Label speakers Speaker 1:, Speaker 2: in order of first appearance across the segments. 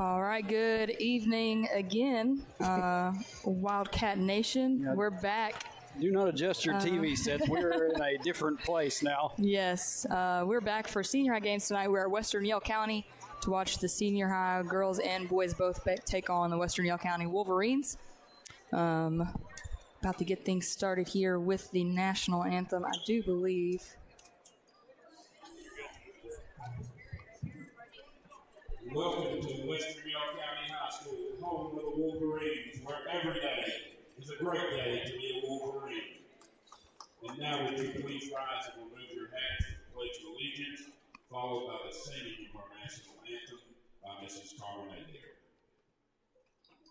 Speaker 1: All right, good evening again, Wildcat Nation.
Speaker 2: Yeah.
Speaker 1: We're back.
Speaker 2: Do not adjust your TV sets. We're in a different place now.
Speaker 1: Yes, we're back for senior high games tonight. We're at Western Yell County to watch the senior high girls and boys both take on the Western Yell County Wolverines. About to get things started here with the national anthem, I do believe.
Speaker 3: Welcome to Western Yell County High School, home of the Wolverines, where every day is a great day to be a Wolverine. And now would you please rise and remove your hats and pledge allegiance, followed by the singing of our national anthem by Mrs. Carmen Adair.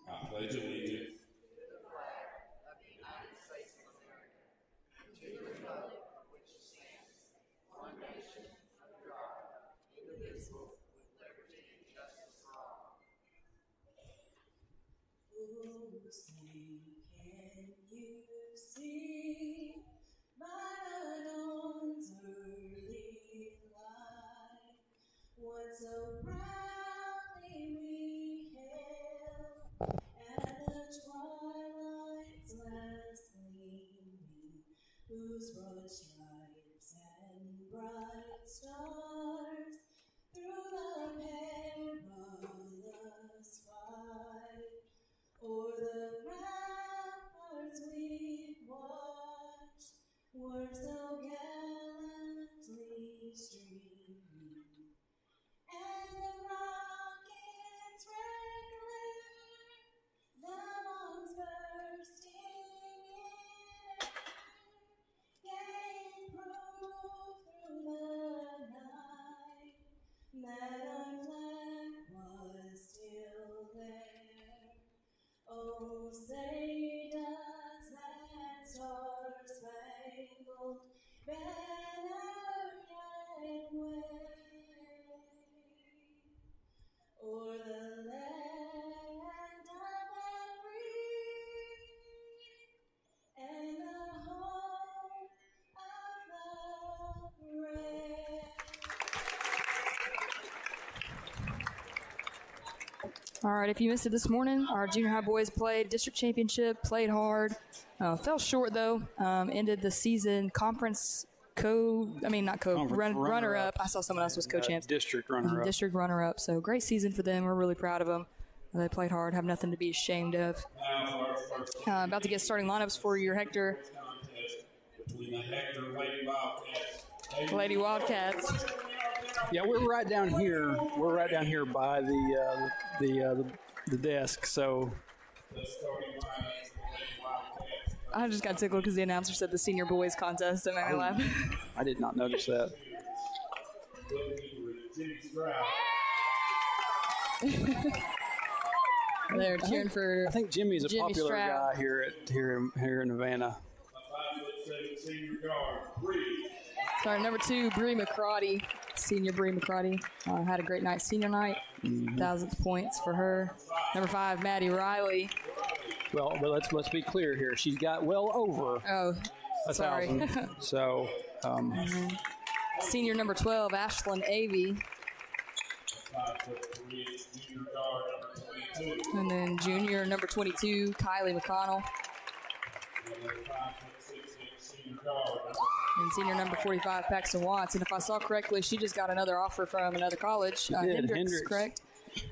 Speaker 3: I pledge allegiance to the flag of the United States of America, to the republic for which it stands, one nation, under God, indivisible, with liberty and justice for all.
Speaker 4: Oh, say, can you see by the dawn's early light what so proudly we hailed at the twilight's last gleaming, whose broad stripes and bright stars through the perilous fight o'er the ramparts we watched were so gallantly streaming, and the rockets red glare, the bombs bursting in air, gave proof through the night that our flag was still there. Oh, say does that star-spangled banner yet wave o'er the land of the free and the home of the brave?
Speaker 1: All right, if you missed it this morning, our junior high boys played district championship, played hard, fell short though, ended the season conference runner-up. I saw someone else was co-champs.
Speaker 2: District runner-up.
Speaker 1: District runner-up. So great season for them. We're really proud of them. They played hard, have nothing to be ashamed of. About to get starting lineups for your Hector.
Speaker 3: Between the Hector
Speaker 1: Lady Wildcats.
Speaker 2: Yeah, we're right down here. We're right down here by the desk. So
Speaker 1: I just got tickled because the announcer said the senior boys contest. It made me laugh.
Speaker 2: I did not notice that.
Speaker 1: They're cheering for.
Speaker 2: I think Jimmy's a popular
Speaker 1: Stroud.
Speaker 2: guy here in Havana.
Speaker 3: A 5'7" senior guard, Bree.
Speaker 1: Sorry, number 2, Bree McCrotty. Senior Bree McCrotty had a great night, senior night. 1,000th points for her. Number 5, Maddie Riley.
Speaker 2: Well, but let's be clear here. She's got well over
Speaker 1: Oh,
Speaker 2: 1,000. So,
Speaker 1: Senior number 12, Ashlyn Avey.
Speaker 3: 5'3" junior guard, number 22.
Speaker 1: And then junior number 22, Kylie McConnell.
Speaker 3: And then 5'6" senior guard,
Speaker 1: And senior number 45, Paxton Watts. And if I saw correctly, she just got another offer from another college. Hendricks, correct?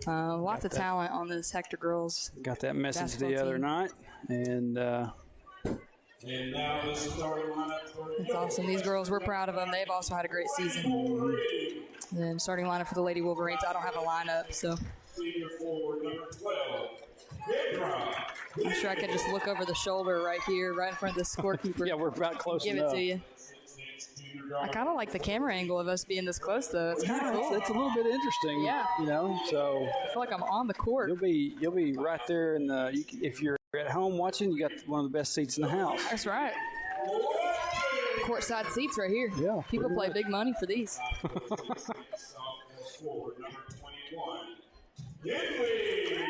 Speaker 1: Lots of talent on this Hector girls.
Speaker 2: Got that message
Speaker 1: basketball
Speaker 2: the other
Speaker 1: team.
Speaker 2: night. And
Speaker 3: and now the starting lineup for
Speaker 1: It's awesome. These girls, we're proud of them. They've also had a great season. And then starting lineup for the Lady Wolverines. I don't have a lineup, so
Speaker 3: senior forward, number 12, Kendra.
Speaker 1: I'm sure I could just look over the shoulder right here, right in front of the scorekeeper.
Speaker 2: yeah, we're about close
Speaker 1: Give
Speaker 2: enough.
Speaker 1: it to you. I kind of like the camera angle of us being this close, though. It's kind of cool.
Speaker 2: It's a little bit interesting.
Speaker 1: Yeah.
Speaker 2: You know, so
Speaker 1: I feel like I'm on the court.
Speaker 2: you'll be right there in the. If you're at home watching, you got one of the best seats in the house.
Speaker 1: That's right. Courtside seats right here.
Speaker 2: Yeah,
Speaker 1: People play
Speaker 2: much.
Speaker 1: big money for these.
Speaker 3: Sophomore forward, number 21, Henry Miller.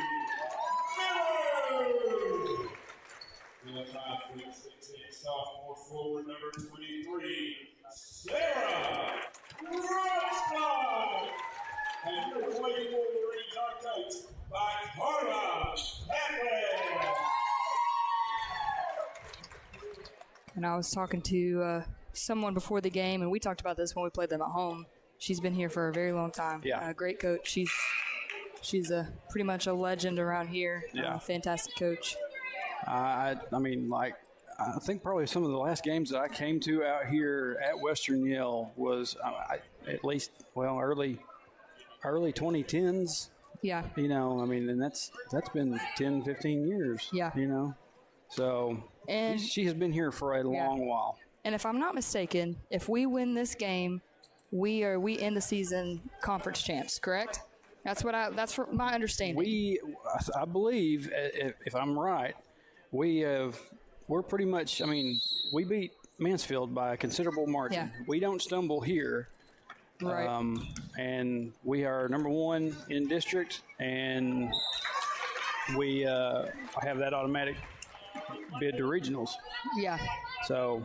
Speaker 3: And a 5'6" sophomore forward, number 23, Sarah Rotzbach. And your Lady Wolverines, our coach, by Carla Hadley.
Speaker 1: And I was talking to someone before the game, and we talked about this when we played them at home. She's been here for a very long time.
Speaker 2: Yeah.
Speaker 1: Great coach. She's pretty much a legend around here.
Speaker 2: Yeah.
Speaker 1: Fantastic coach.
Speaker 2: I mean, like, I think probably some of the last games that I came to out here at Western Yale was at least, well, early 2010s.
Speaker 1: Yeah.
Speaker 2: You know, I mean, and that's been 10, 15 years.
Speaker 1: Yeah.
Speaker 2: You know, so
Speaker 1: And
Speaker 2: she has been here for a long while.
Speaker 1: And if I'm not mistaken, if we win this game, we end the season conference champs. Correct? That's my understanding.
Speaker 2: I believe, if I'm right, we're pretty much. I mean, we beat Mansfield by a considerable margin.
Speaker 1: Yeah.
Speaker 2: We don't stumble here.
Speaker 1: Right.
Speaker 2: And we are number 1 in district, and we have that automatic bid to regionals.
Speaker 1: Yeah.
Speaker 2: So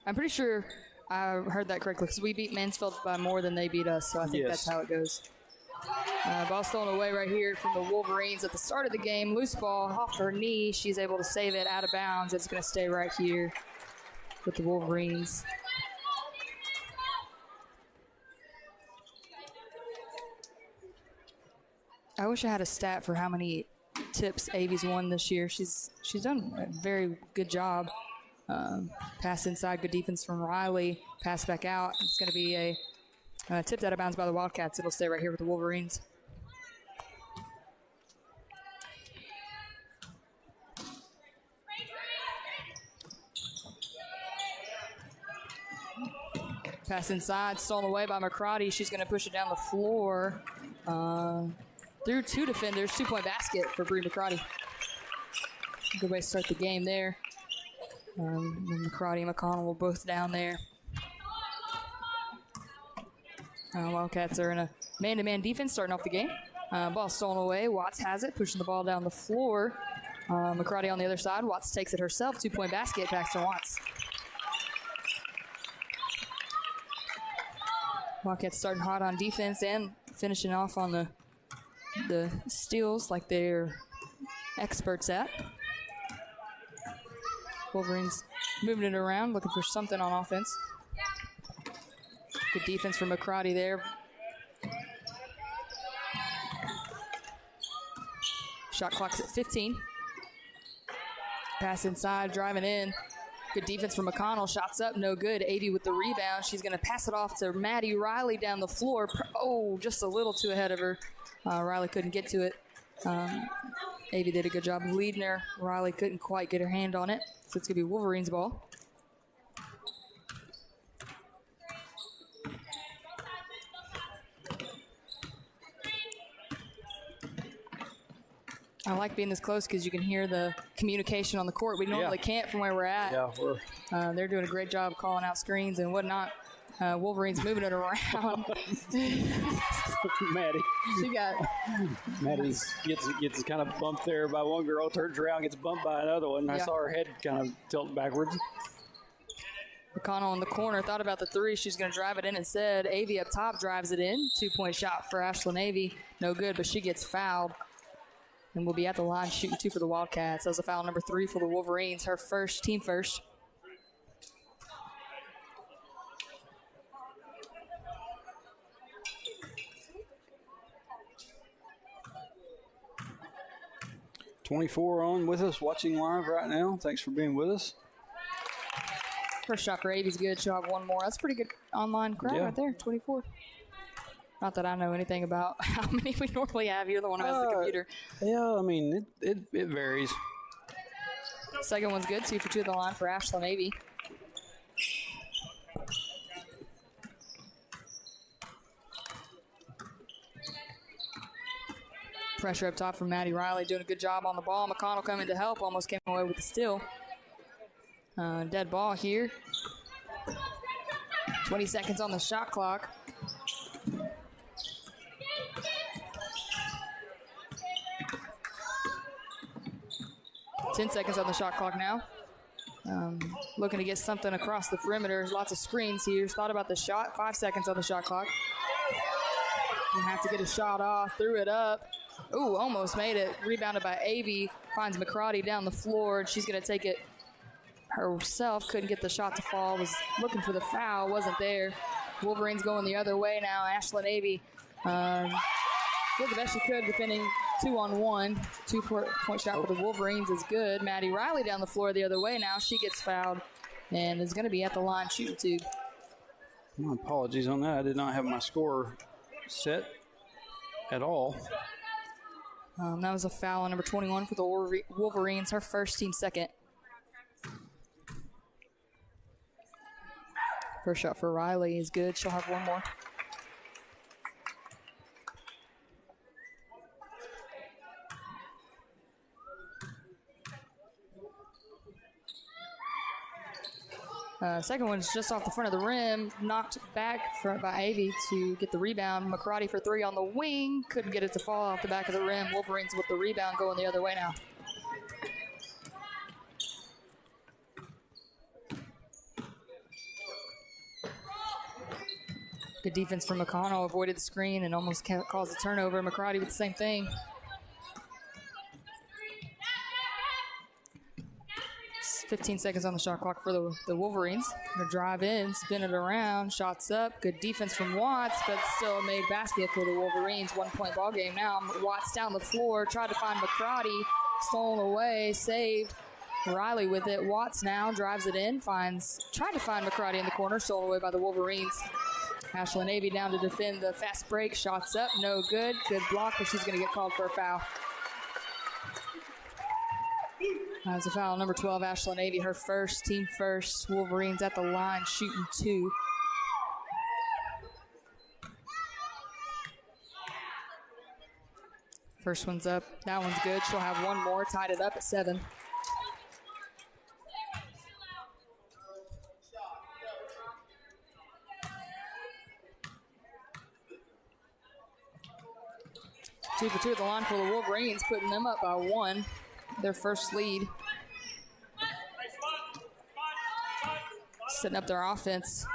Speaker 1: I'm pretty sure I heard that correctly because we beat Mansfield by more than they beat us, so I think
Speaker 2: Yes.
Speaker 1: that's how it goes. Ball stolen away right here from the Wolverines at the start of the game. Loose ball off her knee. She's able to save it out of bounds. It's going to stay right here with the Wolverines. I wish I had a stat for how many tips Avi's won this year. She's done a very good job. Pass inside, good defense from Riley. Pass back out. It's going to be a tipped out of bounds by the Wildcats. It'll stay right here with the Wolverines. Pass inside, stolen away by McCrotty. She's going to push it down the floor. Through 2 defenders, 2-point basket for Bree McCrotty. Good way to start the game there. McCrotty and McConnell were both down there. Wildcats are in a man-to-man defense starting off the game. Ball stolen away. Watts has it, pushing the ball down the floor. McCrotty on the other side. Watts takes it herself. 2-point basket. Paxton Watts. Wildcats starting hot on defense and finishing off on the steals like they're experts at. Wolverines moving it around, looking for something on offense. Good defense from McCrotty there. Shot clock's at 15. Pass inside, driving in. Good defense from McConnell. Shots up, no good. Avy with the rebound. She's going to pass it off to Maddie Riley down the floor. Oh, just a little too ahead of her. Riley couldn't get to it. Avy did a good job of leading her. Riley couldn't quite get her hand on it. So it's going to be Wolverines' ball. I like being this close because you can hear the communication on the court. We normally can't from where we're at.
Speaker 2: Yeah,
Speaker 1: they're doing a great job calling out screens and whatnot. Wolverines moving it around.
Speaker 2: Maddie gets kind of bumped there by one girl, turns around, gets bumped by another one. I saw her head kind of tilt backwards.
Speaker 1: McConnell in the corner thought about the three. She's going to drive it in instead. Avy up top drives it in. 2-point shot for Ashlyn Avy. No good, but she gets fouled. And will be at the line shooting 2 for the Wildcats. That was a foul number 3 for the Wolverines. Her first, team first.
Speaker 2: .24 on with us, watching live right now. Thanks for being with us.
Speaker 1: First shot for Avy's good. She'll have one more. That's pretty good online crowd right there, 24. Not that I know anything about how many we normally have. You're the one who has the computer.
Speaker 2: Yeah, I mean, it varies.
Speaker 1: Second one's good. 2 for 2 at the line for Ashlyn Avy. Pressure up top from Maddie Riley, doing a good job on the ball. McConnell coming to help, almost came away with the steal. Dead ball here. 20 seconds on the shot clock. .10 on the shot clock now. Looking to get something across the perimeter. Lots of screens here. Thought about the shot. 5 seconds on the shot clock. You have to get a shot off. Threw it up. Ooh, almost made it. Rebounded by Avy. Finds McCrotty down the floor. She's going to take it herself. Couldn't get the shot to fall. Was looking for the foul. Wasn't there. Wolverines going the other way now. Ashlyn Avy did the best she could defending 2-on-1. 2-point shot for the Wolverines is good. Maddie Riley down the floor the other way now. She gets fouled and is going to be at the line shooting two.
Speaker 2: My apologies on that. I did not have my score set at all.
Speaker 1: That was a foul on number 21 for the Wolverines, her first, team second. First shot for Riley is good. She'll have one more. Second one's just off the front of the rim, knocked back by Avy to get the rebound. McCrotty for three on the wing, couldn't get it to fall off the back of the rim. Wolverines with the rebound going the other way now. Good defense from McConnell, avoided the screen and almost caused a turnover. McCrotty with the same thing. 15 seconds on the shot clock for the Wolverines. Gonna drive in, spin it around, shots up. Good defense from Watts, but still a made basket for the Wolverines. 1 point ball game now. Watts down the floor, tried to find McCrotty, stolen away, saved. Riley with it. Watts now drives it in, tried to find McCrotty in the corner, stolen away by the Wolverines. Ashlyn Avy down to defend the fast break, shots up, no good. Good block, but she's gonna get called for a foul. That's a foul, number 12, Ashlyn Avy, her first, team first. Wolverines at the line, shooting two. First one's up, that one's good. She'll have one more, tied it up at 7. Two for two at the line for the Wolverines, putting them up by 1. Their first lead. Setting up their offense.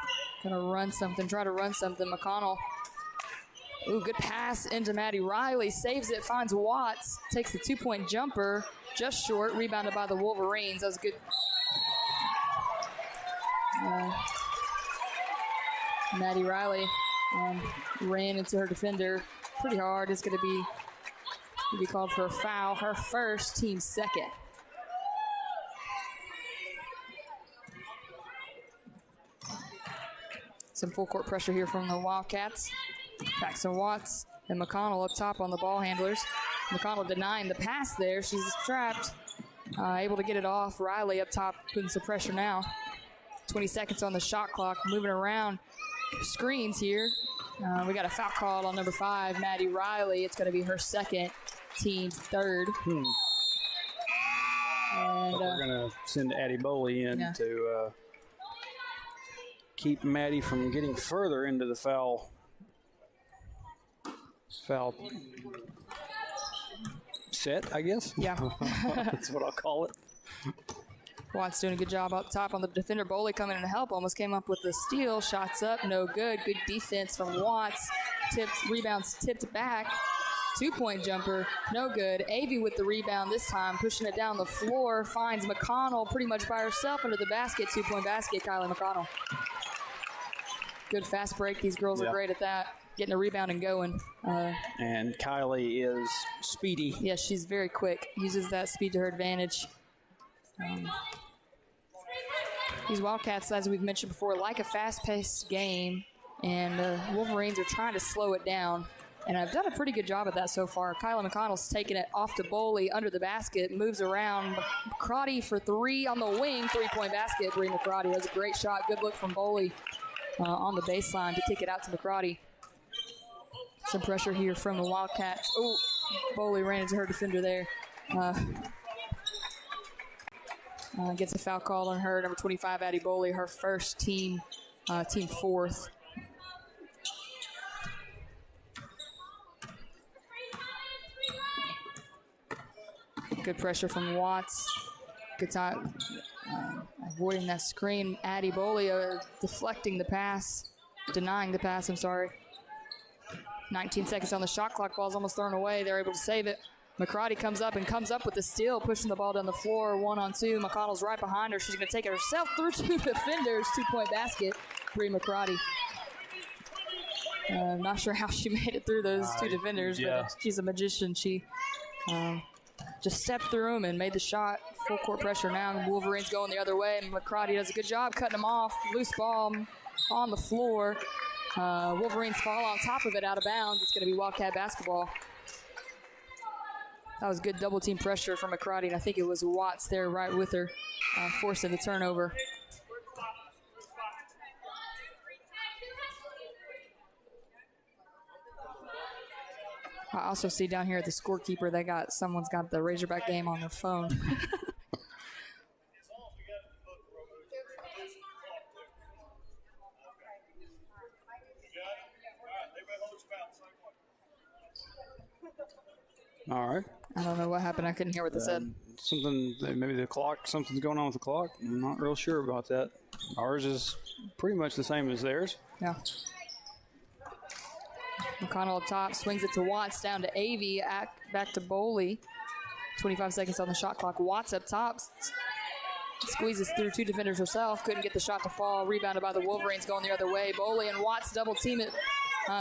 Speaker 1: Gonna run something, try to run something. McConnell. Ooh, good pass into Maddie Riley. Saves it, finds Watts. Takes the 2-point jumper. Just short, rebounded by the Wolverines. That was good. Maddie Riley ran into her defender pretty hard. It's gonna be called for a foul. Her first, team second. Some full court pressure here from the Wildcats. Paxton Watts and McConnell up top on the ball handlers. McConnell denying the pass there. She's trapped. Able to get it off. Riley up top putting some pressure now. 20 seconds on the shot clock. Moving around screens here. We got a foul call on number 5, Maddie Riley. It's going to be her second, team's third.
Speaker 2: And we're going to send Addie Boley in to keep Maddie from getting further into the foul set, I guess.
Speaker 1: Yeah.
Speaker 2: That's what I'll call it.
Speaker 1: Watts doing a good job up top on the defender. Boley coming in to help. Almost came up with the steal. Shots up, no good. Good defense from Watts. Rebounds tipped back. 2-point jumper, no good. Avy with the rebound this time, pushing it down the floor. Finds McConnell pretty much by herself under the basket. 2-point basket, Kylie McConnell. Good fast break. These girls are great at that. Getting a rebound and going.
Speaker 2: And Kylie is speedy.
Speaker 1: Yes, she's very quick. Uses that speed to her advantage. These Wildcats, as we've mentioned before, like a fast-paced game, and the Wolverines are trying to slow it down. And I've done a pretty good job at that so far. Kyla McConnell's taking it off to Boley under the basket, moves around. McCrotty for three on the wing, 3-point basket. Bree McCrotty. That was a great shot. Good look from Boley on the baseline to kick it out to McCrotty. Some pressure here from the Wildcats. Oh, Boley ran into her defender there. Gets a foul call on her. Number 25, Addie Boley, her first, team fourth. Good pressure from Watts. Good time avoiding that screen. Addie Boley deflecting the pass, denying the pass, I'm sorry. 19 seconds on the shot clock. Ball's almost thrown away. They're able to save it. McCarty comes up with the steal, pushing the ball down the floor. 1-on-2. McConnell's right behind her. She's going to take it herself through 2 defenders. 2-point basket. Bree McCarty. Not sure how she made it through those 2 defenders, but she's a magician. She just stepped through them and made the shot. Full court pressure now. Wolverines going the other way. And McCarty does a good job cutting them off. Loose ball on the floor. Wolverines fall on top of it out of bounds. It's going to be Wildcat basketball. That was good double team pressure from McCarty, and I think it was Watts there right with her, forcing the turnover. I also see down here at the scorekeeper, someone's got the Razorback game on their phone.
Speaker 2: All right.
Speaker 1: I don't know what happened. I couldn't hear what they said.
Speaker 2: Maybe the clock, something's going on with the clock. I'm not real sure about that. Ours is pretty much the same as theirs.
Speaker 1: Yeah. McConnell up top, swings it to Watts, down to Avey, back to Boley. 25 seconds on the shot clock. Watts up top, squeezes through 2 defenders herself, couldn't get the shot to fall. Rebounded by the Wolverines going the other way. Boley and Watts double team it.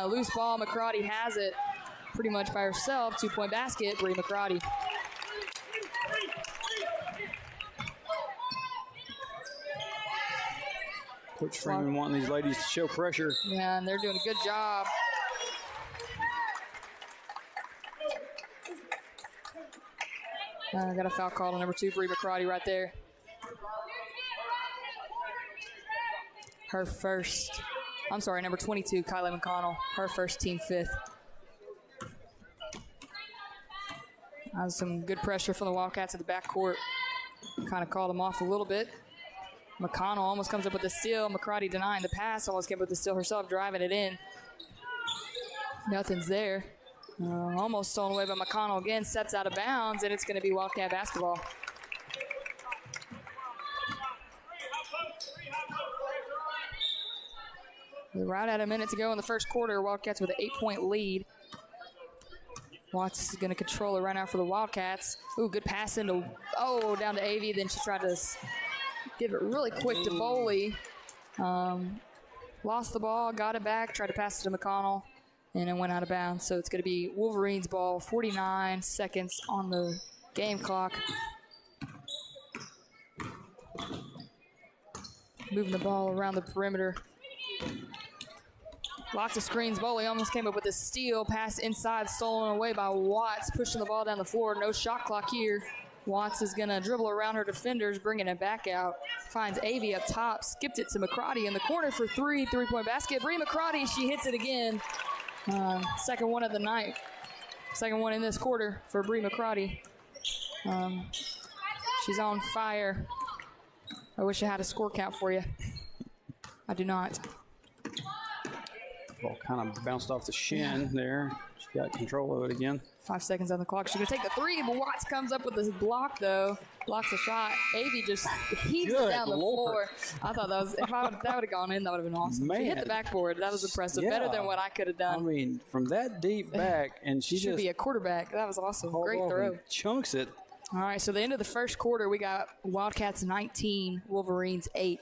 Speaker 1: Loose ball, McCarty has it pretty much by herself. 2-point basket, Bree McCarty.
Speaker 2: Coach Freeman wanting these ladies to show pressure.
Speaker 1: Yeah, and they're doing a good job. Got a foul call on number 2, Bree McCarty right there. Her first. I'm sorry, number 22, Kylie McConnell. Her first, team 5th. Some good pressure from the Wildcats at the backcourt. Kind of called them off a little bit. McConnell almost comes up with the steal. McCarty denying the pass. Almost came up with the steal herself, driving it in. Nothing's there. Almost stolen away by McConnell again. Steps out of bounds, and it's going to be Wildcat basketball. We're right at a minute to go in the first quarter. Wildcats with an 8-point lead. Watts is going to control it right now for the Wildcats. Ooh, good pass down to Avey. Then she tried to give it really quick to Boley. Lost the ball, got it back, tried to pass it to McConnell, and it went out of bounds. So it's going to be Wolverines ball, 49 seconds on the game clock. Moving the ball around the perimeter. Lots of screens. Boley almost came up with a steal. Pass inside, stolen away by Watts, pushing the ball down the floor. No shot clock here. Watts is going to dribble around her defenders, bringing it back out. Finds Avey up top, skipped it to McCarty in the corner for 3. 3-point basket. Bree McCarty, she hits it again. Second one of the night. Second one in this quarter for Bree McCarty. She's on fire. I wish I had a score count for you. I do not.
Speaker 2: Ball kind of bounced off the shin there. She got control of it again.
Speaker 1: 5 seconds on the clock. She's going to take the 3, but Watts comes up with this block, though. Blocks the shot. Avey just heaves it down the floor. I thought that would have gone in. That would have been awesome.
Speaker 2: Man.
Speaker 1: She hit the backboard. That was impressive.
Speaker 2: Yeah.
Speaker 1: Better than what I could have done.
Speaker 2: I mean, from that deep back, and she
Speaker 1: should
Speaker 2: just
Speaker 1: be a quarterback. That was awesome. Great throw.
Speaker 2: Chunks it.
Speaker 1: All right, so the end of the first quarter, we got Wildcats 19, Wolverines 8.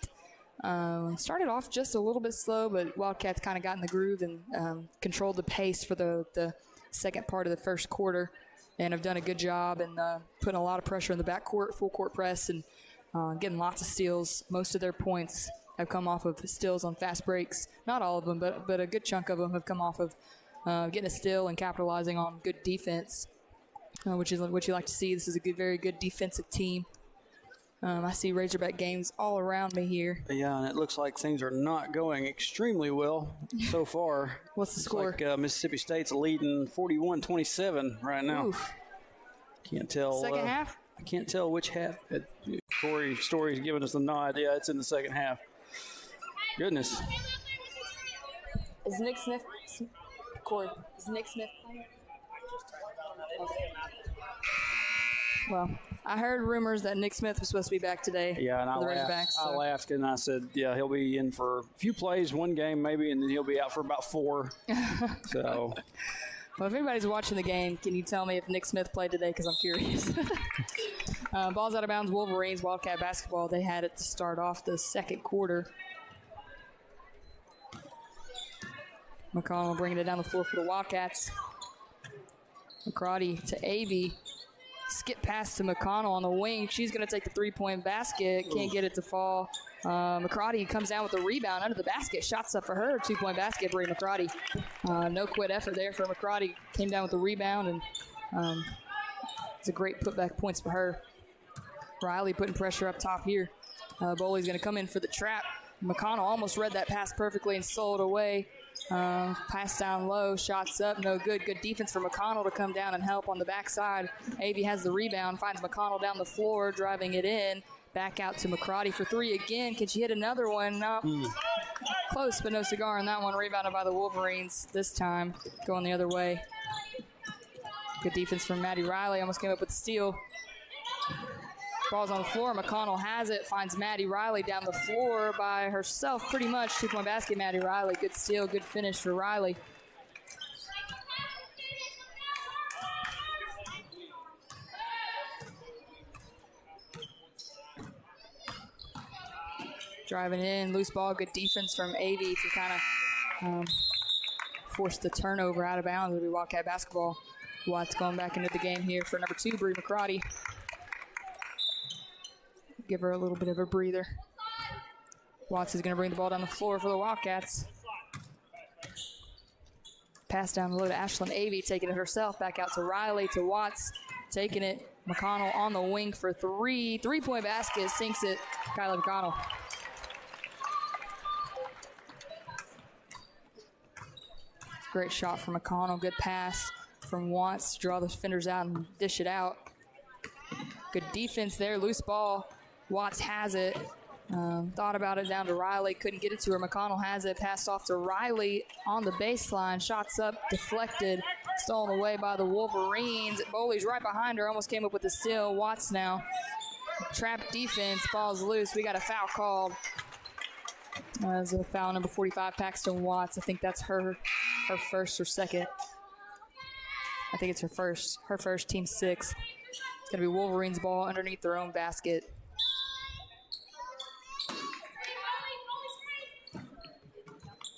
Speaker 1: Started off just a little bit slow, but Wildcats kind of got in the groove and controlled the pace for the second part of the first quarter, and have done a good job and putting a lot of pressure in the backcourt, full court press, and getting lots of steals. Most of their points have come off of steals on fast breaks. Not all of them, but a good chunk of them have come off of getting a steal and capitalizing on good defense, which is what you like to see. This is a very good defensive team. I see Razorback games all around me here.
Speaker 2: Yeah, and it looks like things are not going extremely well so far.
Speaker 1: What's the score?
Speaker 2: Like, Mississippi State's leading 41-27 right now.
Speaker 1: Oof.
Speaker 2: Can't tell.
Speaker 1: Second half?
Speaker 2: I can't tell which half. Corey Story's giving us the nod. Yeah, it's in the second half. Goodness.
Speaker 1: Is Nick Smith? Corey, is Nick Smith playing? Okay. Well, I heard rumors that Nick Smith was supposed to be back today.
Speaker 2: Yeah, and
Speaker 1: for the
Speaker 2: I
Speaker 1: Razorbacks,
Speaker 2: I laughed and I said, yeah, he'll be in for a few plays, one game maybe, and then he'll be out for about 4. So,
Speaker 1: well, if anybody's watching the game, can you tell me if Nick Smith played today? Because I'm curious. Ball's out of bounds. Wolverines, Wildcat basketball. They had it to start off the second quarter. McConnell bringing it down the floor for the Wildcats. McCarty to Avey. Skip pass to McConnell on the wing. She's going to take the three-point basket. Can't get it to fall. McCarty comes down with the rebound under the basket. Shots up for her. Two-point basket, Bree McCarty. No quit effort there for McCarty. Came down with the rebound, and it's a great putback points for her. Riley putting pressure up top here. Boley's going to come in for the trap. McConnell almost read that pass perfectly and stole it away. Pass down low, shots up, no good. Good defense for McConnell to come down and help on the backside. Avey has the rebound, finds McConnell down the floor, driving it in. Back out to McCarty for 3 again. Can she hit another one? No. Close, but no cigar on that one. Rebounded by the Wolverines this time, going the other way. Good defense from Maddie Riley. Almost came up with the steal. Ball's on the floor. McConnell has it. Finds Maddie Riley down the floor by herself pretty much. Two-point basket, Maddie Riley. Good steal, good finish for Riley. Driving in, loose ball, good defense from Avey to kind of force the turnover out of bounds. It'll be Wildcat basketball. Watts going back into the game here for number 2, Bree McCarty. Give her a little bit of a breather. Watts is going to bring the ball down the floor for the Wildcats. Pass down low to Ashlyn Avey, taking it herself. Back out to Riley, to Watts, taking it. McConnell on the wing for 3. Three-point basket, sinks it. Kyla McConnell. Great shot from McConnell. Good pass from Watts to draw the defenders out and dish it out. Good defense there. Loose ball. Watts has it. Thought about it down to Riley. Couldn't get it to her. McConnell has it. Passed off to Riley on the baseline. Shots up. Deflected. Stolen away by the Wolverines. Boley's right behind her. Almost came up with the steal. Watts now. Trap defense. Ball's loose. We got a foul called. As a foul number 45, Paxton Watts. I think that's her first or second. I think it's her first, team 6. It's going to be Wolverines ball underneath their own basket.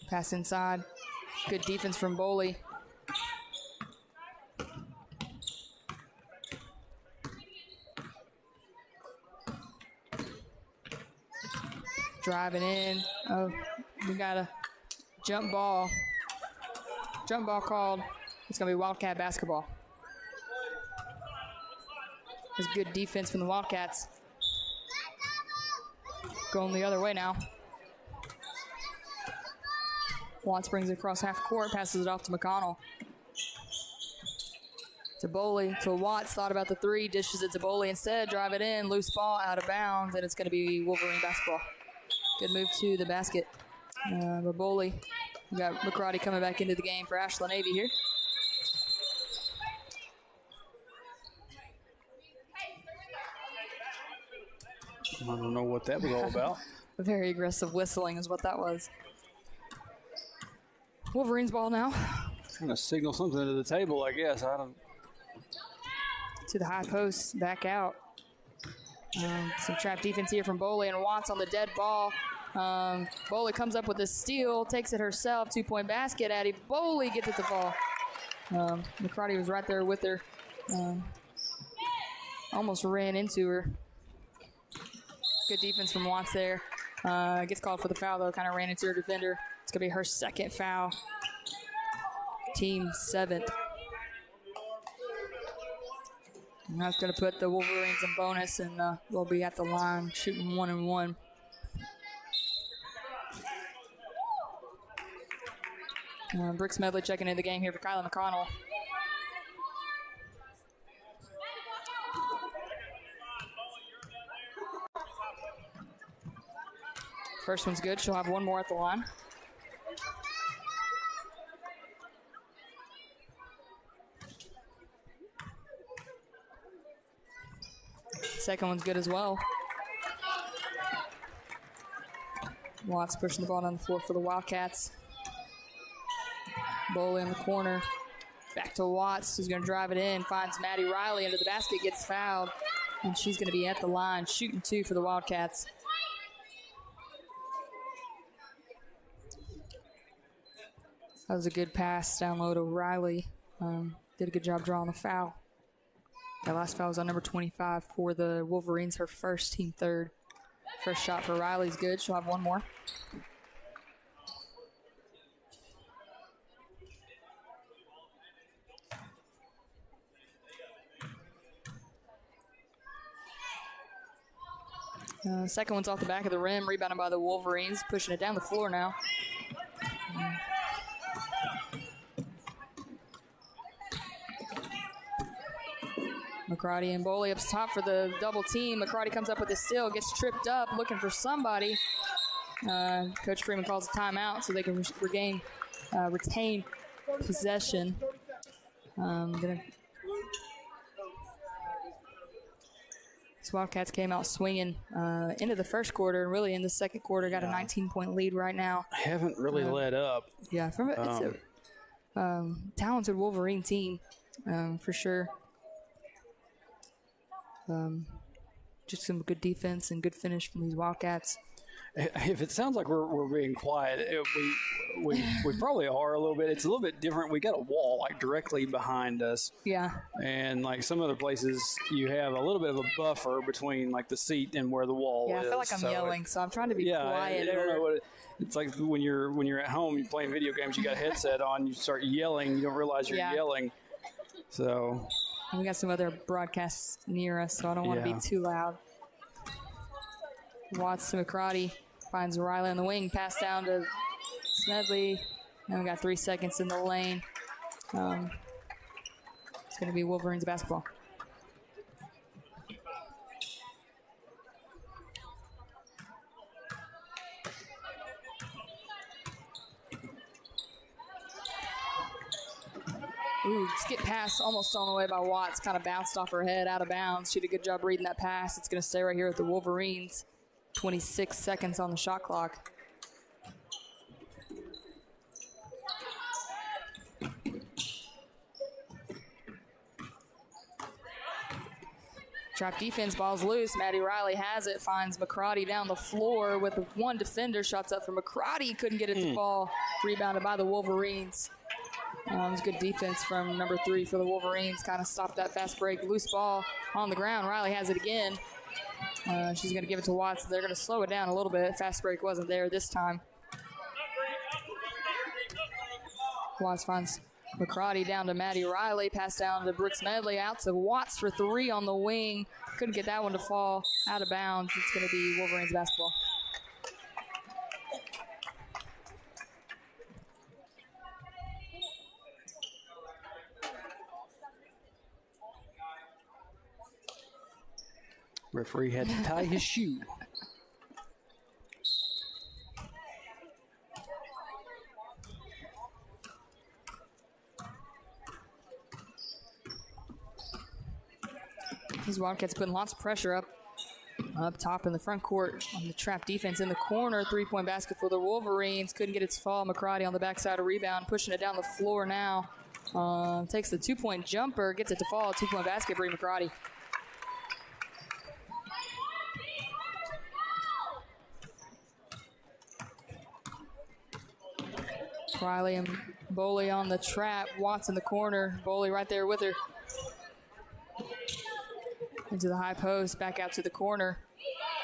Speaker 1: Pass inside. Good defense from Boley. Driving in. Oh, we got a jump ball. Jump ball called. It's going to be Wildcat basketball. There's good defense from the Wildcats. Going the other way now. Watts brings it across half court, passes it off to McConnell. To Boley, to Watts, thought about the 3, dishes it to Boley instead, drive it in, loose ball, out of bounds, and it's going to be Wolverine basketball. Good move to the basket. But Boley, we got McCarty coming back into the game for Ashlyn Avey here.
Speaker 2: I don't know what that was all about.
Speaker 1: Very aggressive whistling is what that was. Wolverines ball now.
Speaker 2: Trying to signal something to the table, I guess. I don't.
Speaker 1: To the high post, back out. Some trap defense here from Boley, and Watts on the dead ball. Boley comes up with a steal, takes it herself. 2-point basket. Addie Boley gets it to fall. McCarty was right there with her. Almost ran into her. Good defense from Watts there. Gets called for the foul, though. Kind of ran into her defender. It's going to be her second foul. Team 7th. And that's going to put the Wolverines in bonus, and they'll be at the line shooting 1-1. Brooks Medley checking in the game here for Kyla McConnell. First one's good. She'll have one more at the line. Second one's good as well. Watts pushing the ball down the floor for the Wildcats. Boley in the corner. Back to Watts, who's going to drive it in. Finds Maddie Riley under the basket, gets fouled. And she's going to be at the line, shooting 2 for the Wildcats. That was a good pass down low to Riley. Did a good job drawing the foul. That last foul was on number 25 for the Wolverines, her first, team third. First shot for Riley's good. She'll have one more. Second one's off the back of the rim, rebounded by the Wolverines, pushing it down the floor now. McCarty and Boley up top for the double team. McCarty comes up with a steal, gets tripped up, looking for somebody. Coach Freeman calls a timeout so they can retain possession. These Wildcats came out swinging into the first quarter, and really in the second quarter got a 19-point lead right now.
Speaker 2: Haven't really let up.
Speaker 1: Yeah, it's a talented Wolverine team for sure. Just some good defense and good finish from these Wildcats.
Speaker 2: If it sounds like we're being quiet, we probably are a little bit. It's a little bit different. We got a wall like directly behind us.
Speaker 1: Yeah.
Speaker 2: And like some other places, you have a little bit of a buffer between like the seat and where the wall is.
Speaker 1: Yeah, I feel like I'm yelling, so I'm trying to be quiet.
Speaker 2: I don't know what it's like when you're at home, you're playing video games, you got a headset on, you start yelling, you don't realize you're yelling. So.
Speaker 1: And we got some other broadcasts near us, so I don't want to be too loud. Watts to McCarty, finds Riley on the wing, pass down to Smedley, and we got 3 seconds in the lane. It's going to be Wolverines basketball. Ooh, skip pass almost on the way by Watts, kind of bounced off her head, out of bounds. She did a good job reading that pass. It's going to stay right here with the Wolverines. 26 seconds on the shot clock. Trap defense, ball's loose. Maddie Riley has it, finds McCarty down the floor with one defender. Shots up for McCarty, couldn't get it to fall. Rebounded by the Wolverines. It was good defense from number 3 for the Wolverines. Kind of stopped that fast break. Loose ball on the ground. Riley has it again. She's going to give it to Watts. They're going to slow it down a little bit. Fast break wasn't there this time. Watts finds McCarty down to Maddie Riley. Pass down to Brooks Medley. Out to Watts for 3 on the wing. Couldn't get that one to fall. Out of bounds. It's going to be Wolverines basketball.
Speaker 2: Referee had to tie his shoe.
Speaker 1: These Wildcats putting lots of pressure up top in the front court on the trap defense in the corner. 3-point basket for the Wolverines. Couldn't get its fall. McCarty on the backside of rebound, pushing it down the floor now. Takes the 2-point jumper, gets it to fall. 2-point basket, Bree McCarty. Riley and Boley on the trap. Watts in the corner. Boley right there with her. Into the high post. Back out to the corner.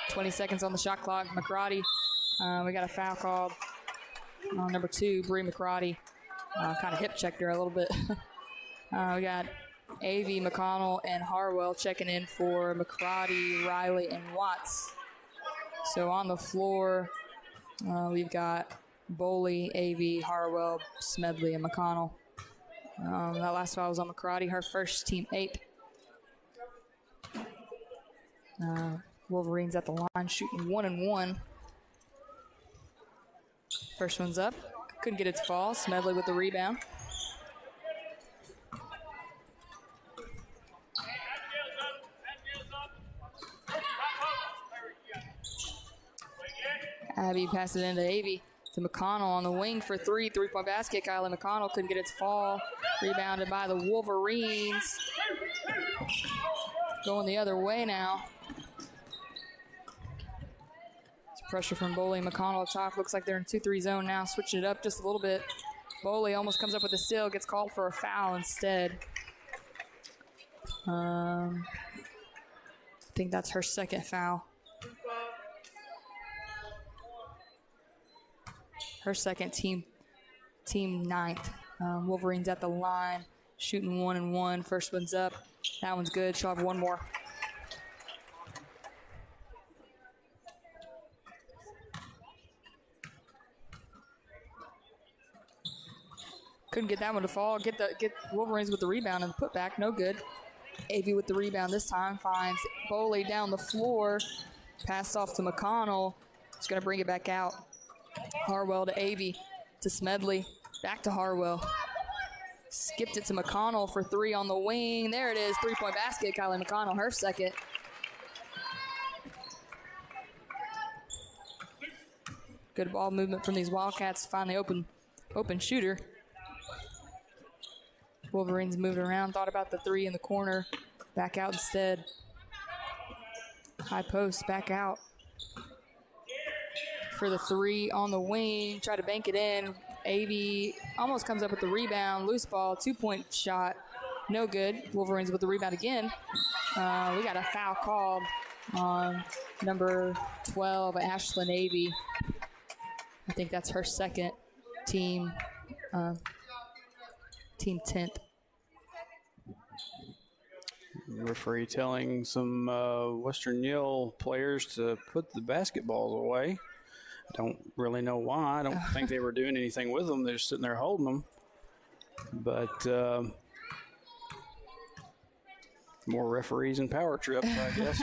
Speaker 1: 20 seconds on the shot clock. McCarty. We got a foul called on number 2, Bree McCarty. Kind of hip checked her a little bit. We got Avy, McConnell, and Harwell checking in for McCarty, Riley, and Watts. So on the floor, we've got Boley, Avy, Harwell, Smedley, and McConnell. That last foul was on McCarty, her first, team 8. Wolverines at the line shooting 1-1. First one's up. Couldn't get it to fall. Smedley with the rebound. Abby passes it into Avey to McConnell on the wing for three. Three-point basket. Kylie McConnell couldn't get its fall. Rebounded by the Wolverines. Going the other way now. Pressure from Boley. McConnell up top. Looks like they're in 2-3 zone now. Switching it up just a little bit. Boley almost comes up with a steal. Gets called for a foul instead. I think that's her second foul. Her second, team ninth. Wolverines at the line. Shooting 1-1. First one's up. That one's good. She'll have one more. Couldn't get that one to fall. Get Wolverines with the rebound and the putback. No good. Avey with the rebound this time. Finds Boley down the floor. Pass off to McConnell. It's going to bring it back out. Harwell to Avey. To Smedley. Back to Harwell. Skipped it to McConnell for three on the wing. There it is. Three-point basket. Kylie McConnell, her second. Good ball movement from these Wildcats to find the open shooter. Wolverines moved around, thought about the three in the corner. Back out instead. High post, back out. For the three on the wing, try to bank it in. Avey almost comes up with the rebound. Loose ball, 2-point shot. No good. Wolverines with the rebound again. We got a foul called on number 12, Ashlyn Avey. I think that's her second, team 10th.
Speaker 2: Referee telling some Western Yale players to put the basketballs away. Don't really know why. I don't think they were doing anything with them. They're just sitting there holding them. But more referees and power trips, I guess.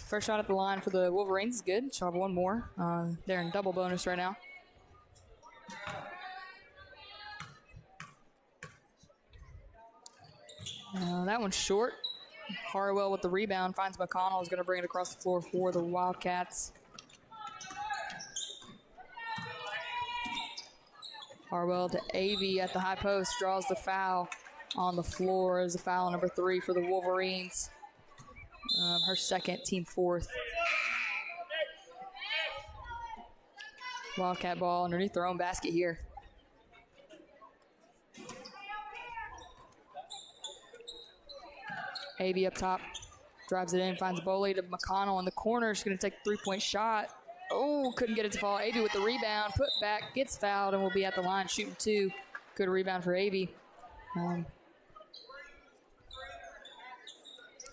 Speaker 1: First shot at the line for the Wolverines is good. She'll have one more. They're in double bonus right now. That one's short. Harwell with the rebound finds McConnell. Is going to bring it across the floor for the Wildcats. Harwell to Avey at the high post. Draws the foul on the floor as a foul number 3 for the Wolverines. Her second, team 4th. Wildcat ball underneath their own basket here. Avey up top, drives it in, finds Boley to McConnell in the corner. She's going to take a 3-point shot. Oh, couldn't get it to fall. Avey with the rebound, put back, gets fouled, and will be at the line shooting 2. Good rebound for Avey. That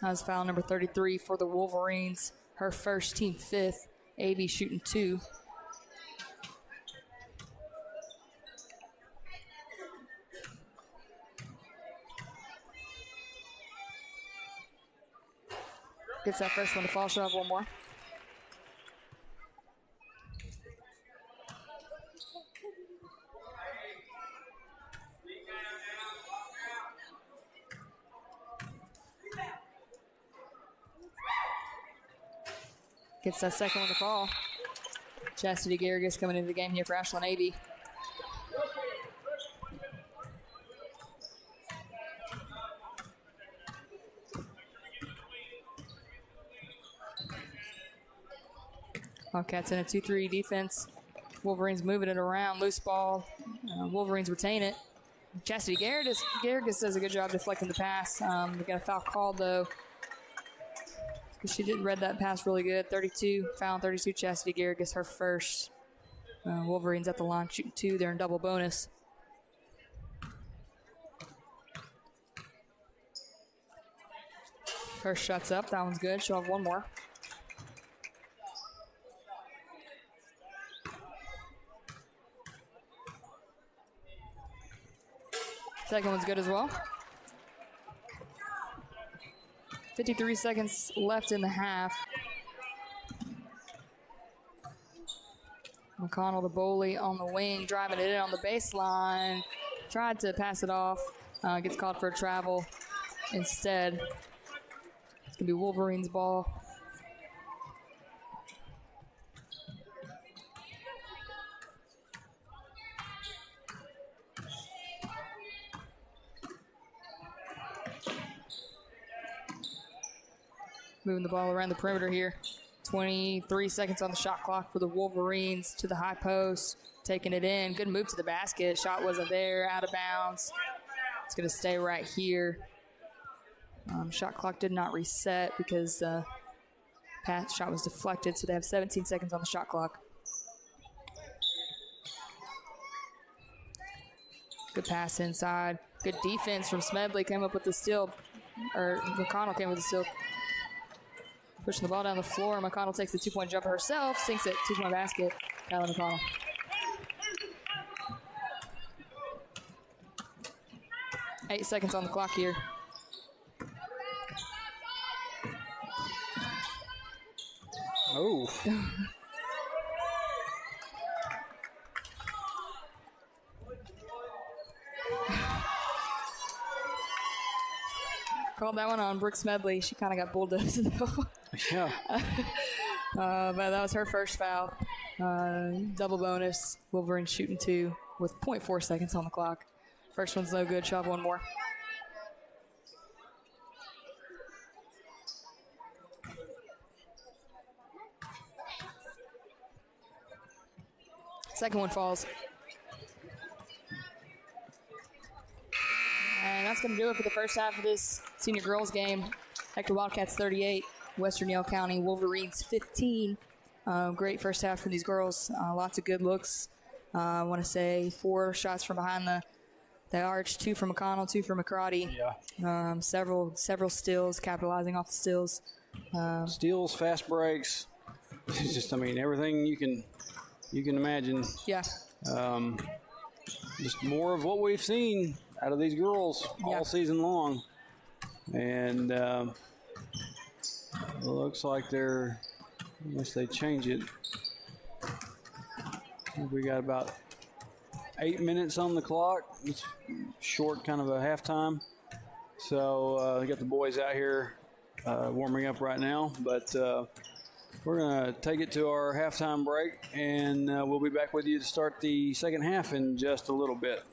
Speaker 1: was foul number 33 for the Wolverines. Her first, team 5th. Avey shooting 2. Gets that first one to fall. She'll have one more. Gets that second one to fall. Chastity Garrigus coming into the game here for Ashlyn Avey. Wildcats in a 2-3 defense. Wolverines moving it around. Loose ball. Wolverines retain it. Chastity Garrigus does a good job deflecting the pass. We got a foul called, though. She did read that pass really good. 32, foul 32, Chastity Garrigus, her first. Wolverines at the line shooting 2. They're in double bonus. First shot's up. That one's good. She'll have one more. Second one's good as well. 53 seconds left in the half. McConnell to Boley on the wing, driving it in on the baseline. Tried to pass it off. Gets called for a travel instead. It's going to be Wolverines' ball. moving the ball around the perimeter here. 23 seconds on the shot clock for the Wolverines to the high post, taking it in. Good move to the basket. Shot wasn't there, out of bounds. It's going to stay right here. Shot clock did not reset because the pass shot was deflected, so they have 17 seconds on the shot clock. Good pass inside. Good defense from Smedley. Came up with the steal, or McConnell came with the steal. Pushing the ball down the floor. McConnell takes the 2-point jumper herself, sinks it, 2-point basket. Kylie McConnell. Eight seconds on the clock here.
Speaker 2: Oh.
Speaker 1: Called that one on Brooke Smedley. She kind of got bulldozed though.
Speaker 2: Yeah.
Speaker 1: But that was her first foul. Double bonus. Wolverines shooting 2 with 0.4 seconds on the clock. First one's no good. Shove one more. Second one falls. And that's going to do it for the first half of this senior girls game. Hector Wildcats 38, Western Yale County Wolverines 15. Great first half from these girls. Lots of good looks. I want to say 4 shots from behind the arch, 2 from McConnell, 2 from McCarty.
Speaker 2: Yeah.
Speaker 1: Several steals, capitalizing off the steals.
Speaker 2: Steals, fast breaks. It's just, I mean, everything you can imagine.
Speaker 1: Yeah.
Speaker 2: Just more of what we've seen out of these girls all season long. And it looks like they're, unless they change it, we got about 8 minutes on the clock. It's short, kind of a halftime. So we got the boys out here warming up right now. But we're going to take it to our halftime break, and we'll be back with you to start the second half in just a little bit.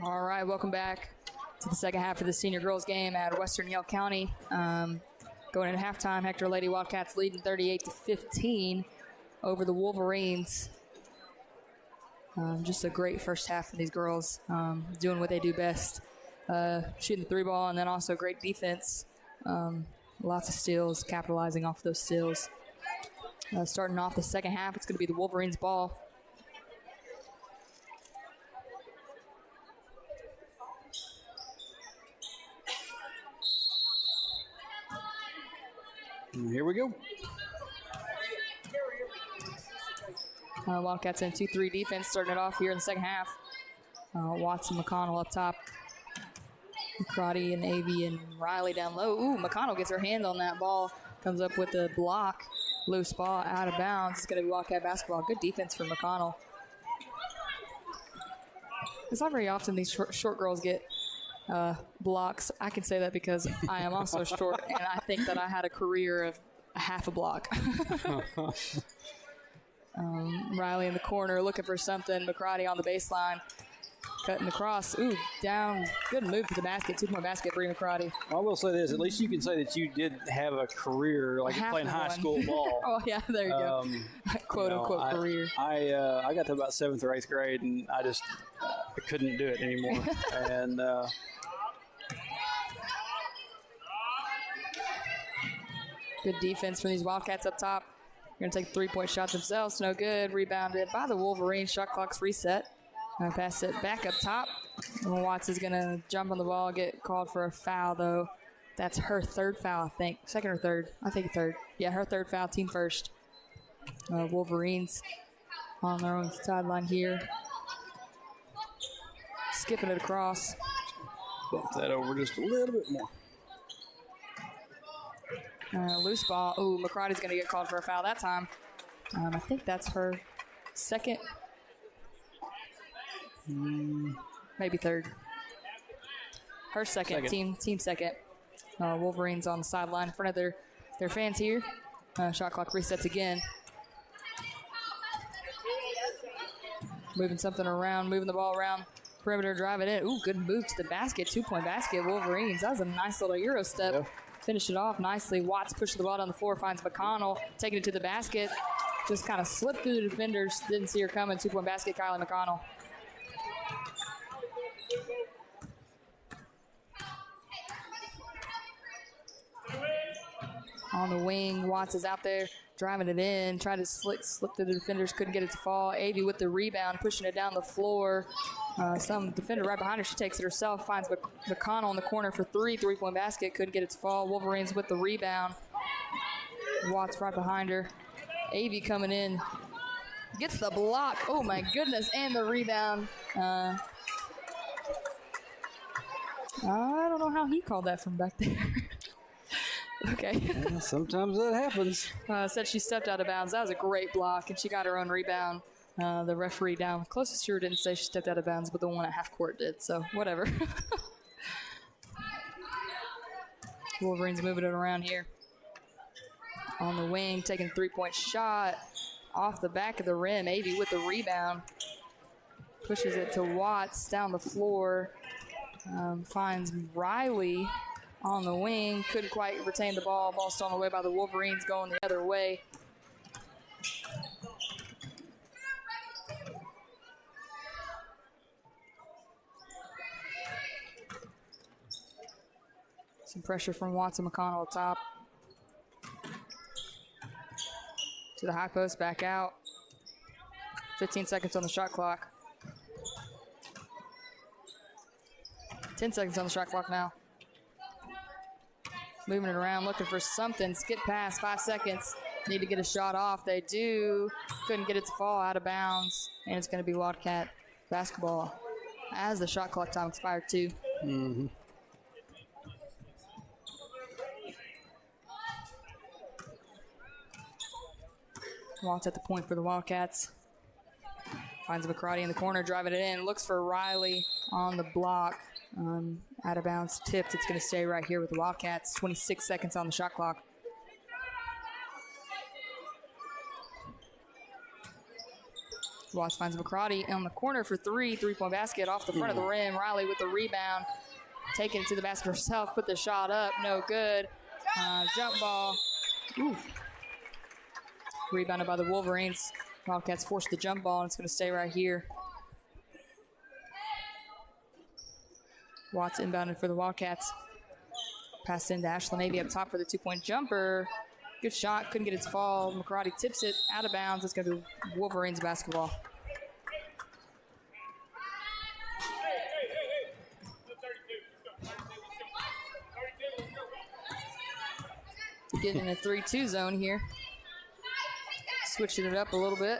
Speaker 1: All right, welcome back to the second half of the senior girls game at Western Yell County. Going into halftime, Hector Lady Wildcats leading 38-15 over the Wolverines. Just a great first half for these girls, doing what they do best, shooting the three ball, and then also great defense. Lots of steals, capitalizing off those steals. Starting off the second half, it's going to be the Wolverines' ball.
Speaker 2: Here we go.
Speaker 1: Wildcats in 2-3 defense starting it off here in the second half. Watson, McConnell up top. Crotty and Avey and Riley down low. Ooh, McConnell gets her hand on that ball. Comes up with a block. Loose ball out of bounds. It's going to be Wildcat basketball. Good defense from McConnell. It's not very often these short girls get blocks. I can say that because I am also short, and I think that I had a career of a half a block. Riley in the corner looking for something. McCarty on the baseline, cutting across. Ooh, down. Good move to the basket. 2-point basket, Bree McCarty.
Speaker 2: I will say this. At least you can say that you did have a career, like playing high school ball.
Speaker 1: Oh, yeah, there you go. Quote, unquote, career.
Speaker 2: I got to about 7th or 8th grade, and I just I couldn't do it anymore. And
Speaker 1: good defense from these Wildcats up top. Going to take a 3-point shot themselves. No good. Rebounded by the Wolverines. Shot clock's reset. Pass it back up top. And Watts is going to jump on the ball, get called for a foul, though. That's her third foul, I think. Second or third? I think third. Yeah, her third foul, team first. Wolverines on their own sideline here. Skipping it across.
Speaker 2: bump that over just a little bit more.
Speaker 1: Loose ball. Ooh, McCarty's going to get called for a foul that time. I think that's her second. Maybe third. Her second. Team second. Wolverines on the sideline in front of their fans here. Shot clock resets again. Moving something around, moving the ball around. Perimeter, drive it in. Ooh, good move to the basket. 2-point basket, Wolverines. That was a nice little Euro step.
Speaker 2: Yeah.
Speaker 1: Finish it off nicely. Watts pushes the ball down the floor, finds McConnell, taking it to the basket. Just kind of slipped through the defenders. Didn't see her coming. 2-point basket, Kylie McConnell. On the wing, Watts is out there driving it in, tried to slip through the defenders, couldn't get it to fall. Avey with the rebound, pushing it down the floor. Some defender right behind her, she takes it herself, finds McConnell in the corner for three-point basket, couldn't get it to fall. Wolverines with the rebound. Watts right behind her. Avey coming in, gets the block. Oh my goodness, and the rebound. I don't know how he called that from back there. Okay.
Speaker 2: Yeah, sometimes that happens.
Speaker 1: Said she stepped out of bounds. That was a great block, and she got her own rebound. The referee down closest to her didn't say she stepped out of bounds, but the one at half court did, so whatever. Wolverines moving it around here. On the wing, taking a 3-point shot. Off the back of the rim, Avey with the rebound. Pushes it to Watts down the floor. Finds Riley on the wing, couldn't quite retain the ball. Ball stolen away by the Wolverines, going the other way. Some pressure from Watson McConnell up top. To the high post, back out. 15 seconds on the shot clock. 10 seconds on the shot clock now. Moving it around, looking for something. Skip pass, 5 seconds. Need to get a shot off. They do. Couldn't get it to fall, out of bounds. And it's going to be Wildcat basketball as the shot clock time expired too.
Speaker 2: Mm-hmm.
Speaker 1: Watts at the point for the Wildcats. Finds McCarty in the corner, driving it in. Looks for Riley on the block. Out of bounds, tipped. It's going to stay right here with the Wildcats. 26 seconds on the shot clock. Watts finds McCarty on the corner for three. Three-point basket off the front of the rim. Riley with the rebound. Taking it to the basket herself. Put the shot up. No good. Jump ball. Ooh. Rebounded by the Wolverines. Wildcats forced the jump ball, and it's going to stay right here. Watts inbounded for the Wildcats. Passed into Ashlyn Navy up top for the two-point jumper. Good shot. Couldn't get it to fall. McCarty tips it out of bounds. It's going to be Wolverines basketball. Getting in a 3-2 zone here. Switching it up a little bit.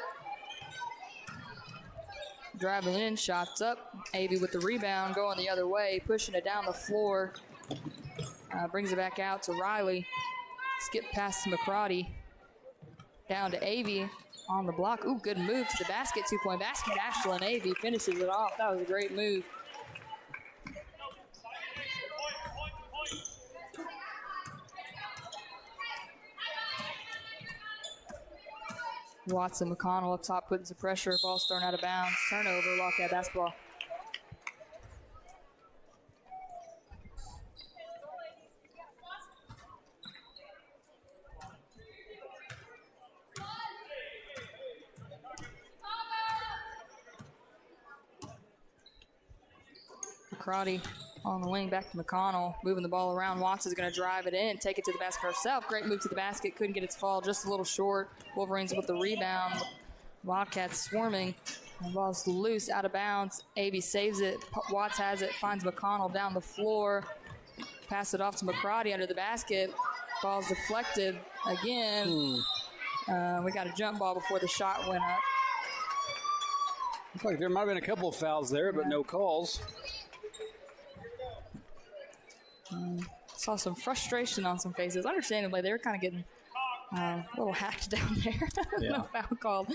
Speaker 1: Driving in, shots up. Avey with the rebound, going the other way, pushing it down the floor. Brings it back out to Riley. Skip past to McCarty. Down to Avey on the block. Ooh, good move to the basket. Two-point basket. Ashlyn Avey finishes it off. That was a great move. Watson McConnell up top putting some pressure. Ball's thrown out of bounds. Turnover, Wildcat basketball. McCarty on the wing, back to McConnell, moving the ball around. Watts is going to drive it in, take it to the basket herself. Great move to the basket, couldn't get its fall, just a little short. Wolverines with the rebound. Wildcats swarming. The ball's loose, out of bounds. Avey saves it. Watts has it, finds McConnell down the floor. Pass it off to McCarty under the basket. Ball's deflected again. We got a jump ball before the shot went up.
Speaker 2: Looks like there might have been a couple of fouls there, but no calls.
Speaker 1: Saw some frustration on some faces. Understandably, they were kind of getting a little hacked down there.
Speaker 2: Yeah.
Speaker 1: No foul called.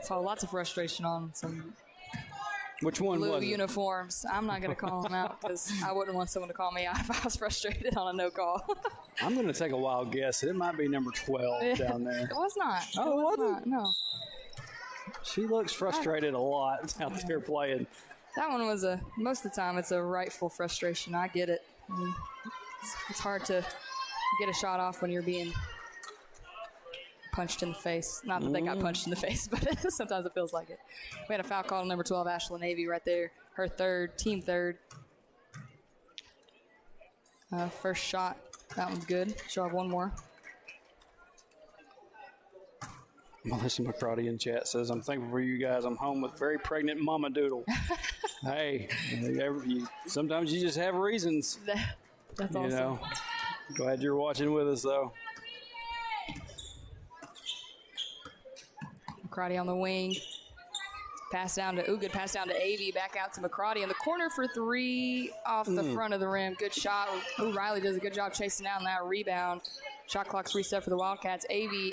Speaker 1: Saw lots of frustration on some
Speaker 2: Which one
Speaker 1: blue
Speaker 2: was it?
Speaker 1: uniforms. I'm not going to call them out because I wouldn't want someone to call me out if I was frustrated on a no call.
Speaker 2: I'm going to take a wild guess. It might be number 12 down there.
Speaker 1: It was not.
Speaker 2: Oh, it wasn't?
Speaker 1: Not, no.
Speaker 2: She looks frustrated a lot out there playing.
Speaker 1: That one was most of the time it's a rightful frustration. I get it. I mean, it's hard to get a shot off when you're being punched in the face. Not that they got punched in the face, but sometimes it feels like it. We had a foul call on number 12, Ashlyn Navy, right there. Her third, team third. First shot, that one's good. She'll have one more.
Speaker 2: Melissa McCarty in chat says, I'm thankful for you guys. I'm home with very pregnant Mama Doodle. Hey, sometimes you just have reasons.
Speaker 1: That's
Speaker 2: You
Speaker 1: awesome.
Speaker 2: know. Glad you're watching with us, though.
Speaker 1: McCarty on the wing. Pass down to, good pass down to Avey. Back out to McCarty in the corner for three off the front of the rim. Good shot. Ooh, Riley does a good job chasing down that rebound. Shot clock's reset for the Wildcats. Avey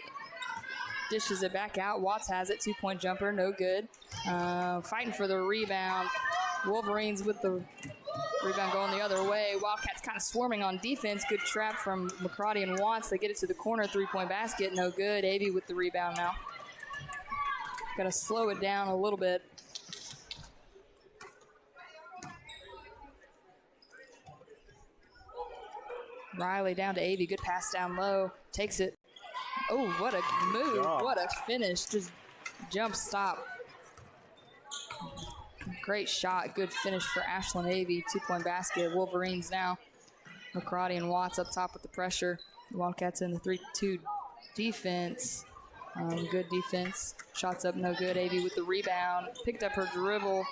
Speaker 1: dishes it back out. Watts has it. Two-point jumper. No good. Fighting for the rebound. Wolverines with the rebound going the other way. Wildcats kind of swarming on defense. Good trap from McCarty and Watts. They get it to the corner. Three-point basket. No good. Avey with the rebound now. Got to slow it down a little bit. Riley down to Avey. Good pass down low. Takes it. Oh, what a move. What a finish. Just jump stop. Great shot. Good finish for Ashlyn Avey. Two-point basket. Wolverines now. McCarty and Watts up top with the pressure. The Wildcats in the 3-2 defense. Good defense. Shots up, no good. Avey with the rebound. Picked up her dribble.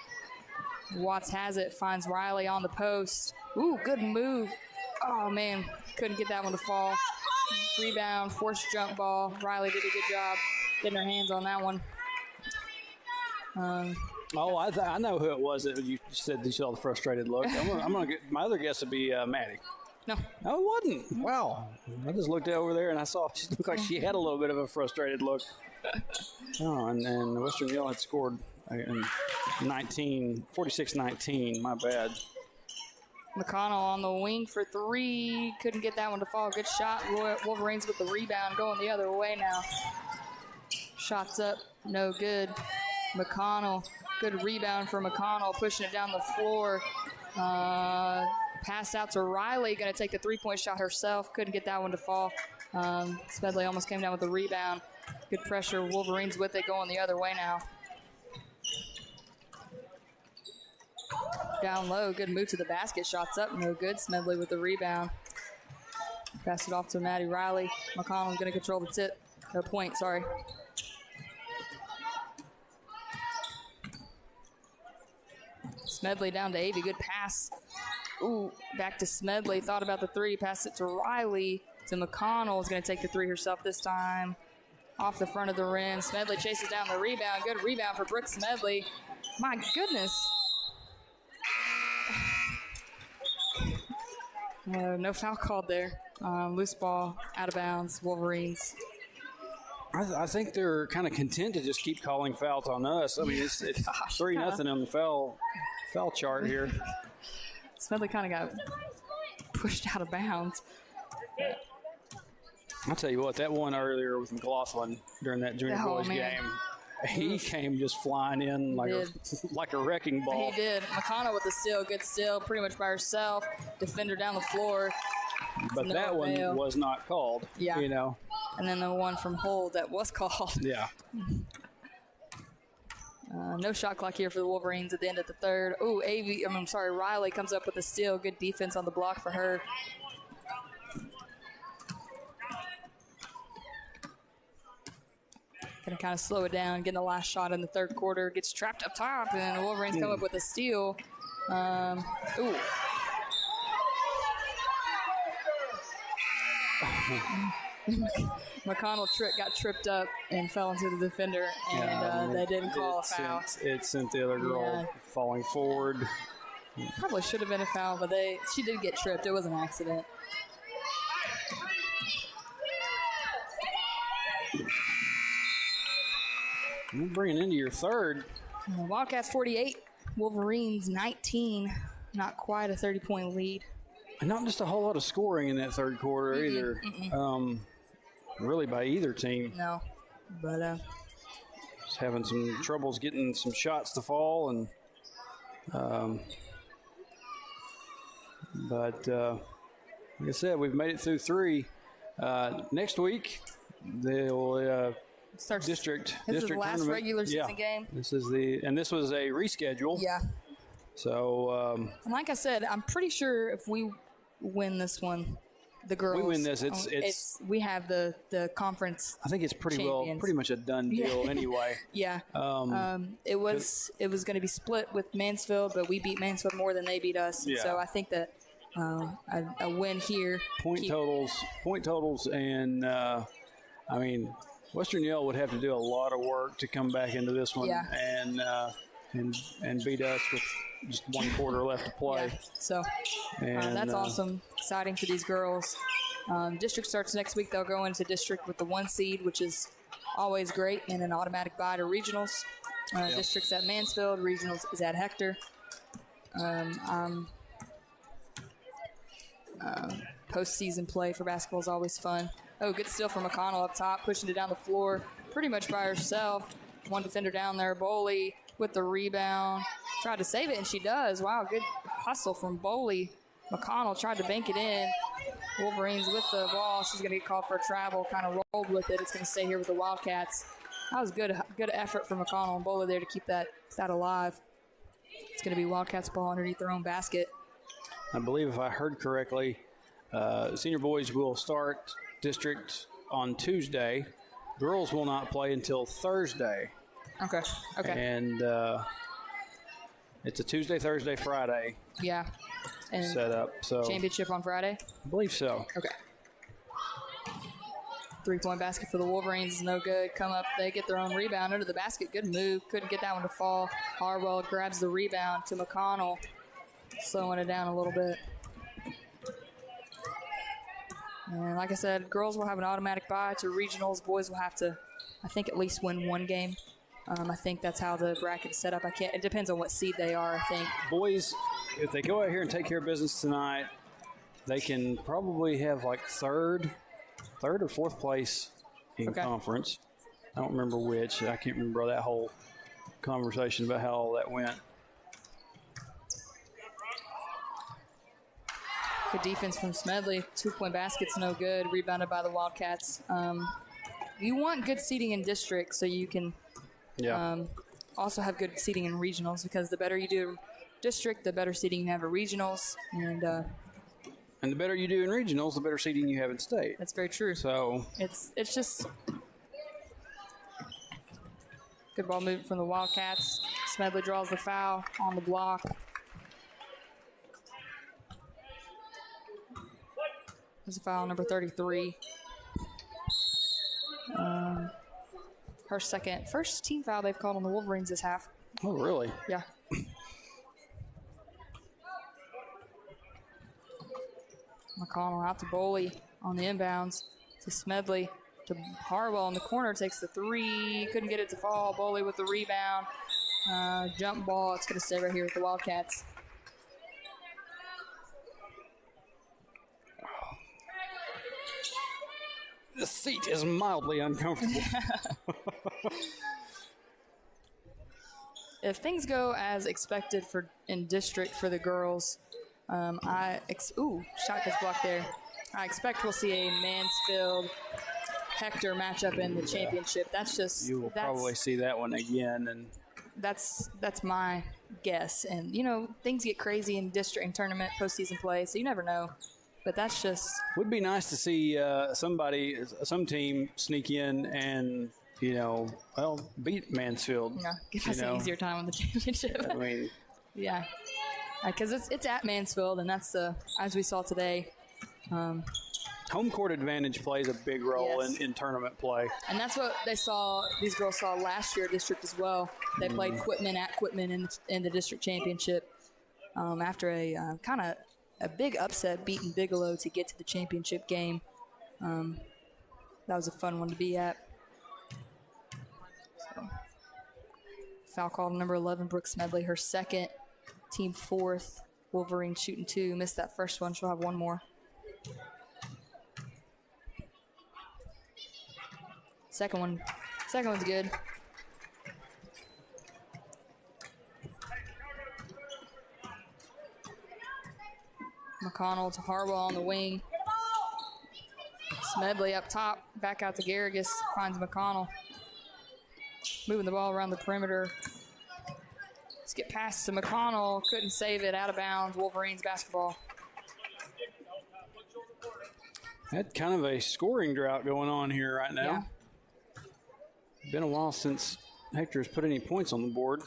Speaker 1: Watts has it. Finds Riley on the post. Ooh, good move. Oh, man. Couldn't get that one to fall. Rebound, forced jump ball. Riley did a good job getting her hands on that one.
Speaker 2: I know who it was that you said you saw the frustrated look. I'm gonna get my other guess would be Maddie.
Speaker 1: No.
Speaker 2: No, it wasn't. Wow. I just looked over there and I saw she looked like she had a little bit of a frustrated look. Oh, and Western Yale had scored in 46-19. My bad.
Speaker 1: McConnell on the wing for three. Couldn't get that one to fall. Good shot. Wolverines with the rebound going the other way now. Shots up, no good. McConnell, good rebound for McConnell, pushing it down the floor. Pass out to Riley, going to take the three-point shot herself. Couldn't get that one to fall. Smedley almost came down with the rebound. Good pressure. Wolverines with it, going the other way now. Down low, good move to the basket. Shots up, no good. Smedley with the rebound. Pass it off to Maddie Riley. McConnell's going to control the tip. No point, sorry. Smedley down to Avey. Good pass. Ooh, back to Smedley. Thought about the three. Passed it to Riley. To McConnell. Is going to take the three herself this time. Off the front of the rim. Smedley chases down the rebound. Good rebound for Brooke Smedley. My goodness. No foul called there. Loose ball, out of bounds, Wolverines.
Speaker 2: I think they're kind of content to just keep calling fouls on us. I mean, it's 3-0 on the foul chart here.
Speaker 1: Smedley kind of got pushed out of bounds.
Speaker 2: I'll tell you what, that one earlier with McLaughlin during that junior boys game, he came just flying in like a wrecking ball.
Speaker 1: He did. McConnell with the steal, good steal, pretty much by herself. Defender down the floor.
Speaker 2: But that one was not called.
Speaker 1: Yeah.
Speaker 2: You know.
Speaker 1: And then the one from Hold that was called.
Speaker 2: Yeah.
Speaker 1: No shot clock here for the Wolverines at the end of the third. Oh, Riley comes up with a steal. Good defense on the block for her. Going to kind of slow it down, getting the last shot in the third quarter. Gets trapped up top, and the Wolverines come up with a steal. McConnell got tripped up and fell into the defender, and they didn't call a foul.
Speaker 2: It sent the other girl falling forward.
Speaker 1: Probably should have been a foul, but she did get tripped. It was an accident.
Speaker 2: You're bringing into your third.
Speaker 1: Wildcats 48, Wolverines 19. Not quite a 30-point lead.
Speaker 2: And not just a whole lot of scoring in that third quarter either. Really by either team.
Speaker 1: No, but
Speaker 2: just having some troubles getting some shots to fall, and but like I said, we've made it through three. Next week they'll
Speaker 1: starts
Speaker 2: district.
Speaker 1: This is the last
Speaker 2: tournament.
Speaker 1: regular season game.
Speaker 2: This was a reschedule.
Speaker 1: Yeah.
Speaker 2: So
Speaker 1: and like I said, I'm pretty sure if we win this one, the girls.
Speaker 2: We win this. It's
Speaker 1: we have the conference.
Speaker 2: I think it's pretty much a done deal anyway.
Speaker 1: Yeah. It was going to be split with Mansfield, but we beat Mansfield more than they beat us.
Speaker 2: Yeah.
Speaker 1: So I think that a win here.
Speaker 2: Point totals, and I mean, Western Yale would have to do a lot of work to come back into this one and beat us with just one quarter left to play.
Speaker 1: Yeah. So that's awesome. Exciting for these girls. District starts next week. They'll go into district with the 1 seed, which is always great, and an automatic bye to regionals. District's at Mansfield. Regionals is at Hector. Postseason play for basketball is always fun. Oh, good steal from McConnell up top, pushing it down the floor pretty much by herself. One defender down there, Boley with the rebound. Tried to save it, and she does. Wow, good hustle from Boley. McConnell tried to bank it in. Wolverines with the ball. She's going to get called for a travel, kind of rolled with it. It's going to stay here with the Wildcats. That was good effort from McConnell and Boley there to keep that alive. It's going to be Wildcats ball underneath their own basket.
Speaker 2: I believe if I heard correctly, senior boys will start district on Tuesday. Girls will not play until Thursday.
Speaker 1: Okay.
Speaker 2: And it's a Tuesday, Thursday, Friday.
Speaker 1: Yeah. And
Speaker 2: set up. So
Speaker 1: championship on Friday?
Speaker 2: I believe so.
Speaker 1: Okay. 3-point basket for the Wolverines is no good. Come up, they get their own rebound under the basket. Good move. Couldn't get that one to fall. Harwell grabs the rebound to McConnell, slowing it down a little bit. And like I said, girls will have an automatic bye to regionals. Boys will have to, I think, at least win one game. I think that's how the bracket is set up. It depends on what seed they are, I think.
Speaker 2: Boys, if they go out here and take care of business tonight, they can probably have like third or fourth place in conference. I don't remember which. I can't remember that whole conversation about how all that went.
Speaker 1: Good defense from Smedley. 2-point basket's no good. Rebounded by the Wildcats. You want good seating in district so you can also have good seating in regionals, because the better you do district, the better seating you have at regionals. And
Speaker 2: the better you do in regionals, the better seating you have in state.
Speaker 1: that's very true.
Speaker 2: So
Speaker 1: It's just good ball movement from the Wildcats. Smedley draws the foul on the block. There's a foul, number 33. Her first team foul they've called on the Wolverines this half.
Speaker 2: oh, really?
Speaker 1: Yeah. McConnell out to Boley on the inbounds to Smedley to Harwell in the corner, takes the three, couldn't get it to fall. Boley with the rebound. Jump ball, it's going to stay right here with the Wildcats.
Speaker 2: The seat is mildly uncomfortable.
Speaker 1: If things go as expected in district for the girls, shot gets blocked there. I expect we'll see a Mansfield Hector matchup in the championship.
Speaker 2: You will probably see that one again, and
Speaker 1: that's my guess. And you know, things get crazy in district and tournament postseason play, so you never know. But that's just
Speaker 2: would be nice to see some team sneak in and beat Mansfield.
Speaker 1: give us an easier time on the championship.
Speaker 2: I mean,
Speaker 1: yeah, because it's at Mansfield, and that's as we saw today.
Speaker 2: Home court advantage plays a big role in tournament play.
Speaker 1: And that's what these girls saw last year at district as well. They played Quitman at Quitman in the district championship after a kind of a big upset, beating Bigelow to get to the championship game. That was a fun one to be at. So, foul call number 11, Brooke Smedley, her second, team fourth. Wolverine shooting 2, missed that first one. She'll have one more. Second one's good. McConnell to Harwell on the wing. Smedley up top, back out to Garrigus, finds McConnell. Moving the ball around the perimeter. Let's get past to McConnell, couldn't save it, out of bounds, Wolverines basketball.
Speaker 2: Had kind of a scoring drought going on here right now.
Speaker 1: Yeah.
Speaker 2: Been a while since Hector's put any points on the board.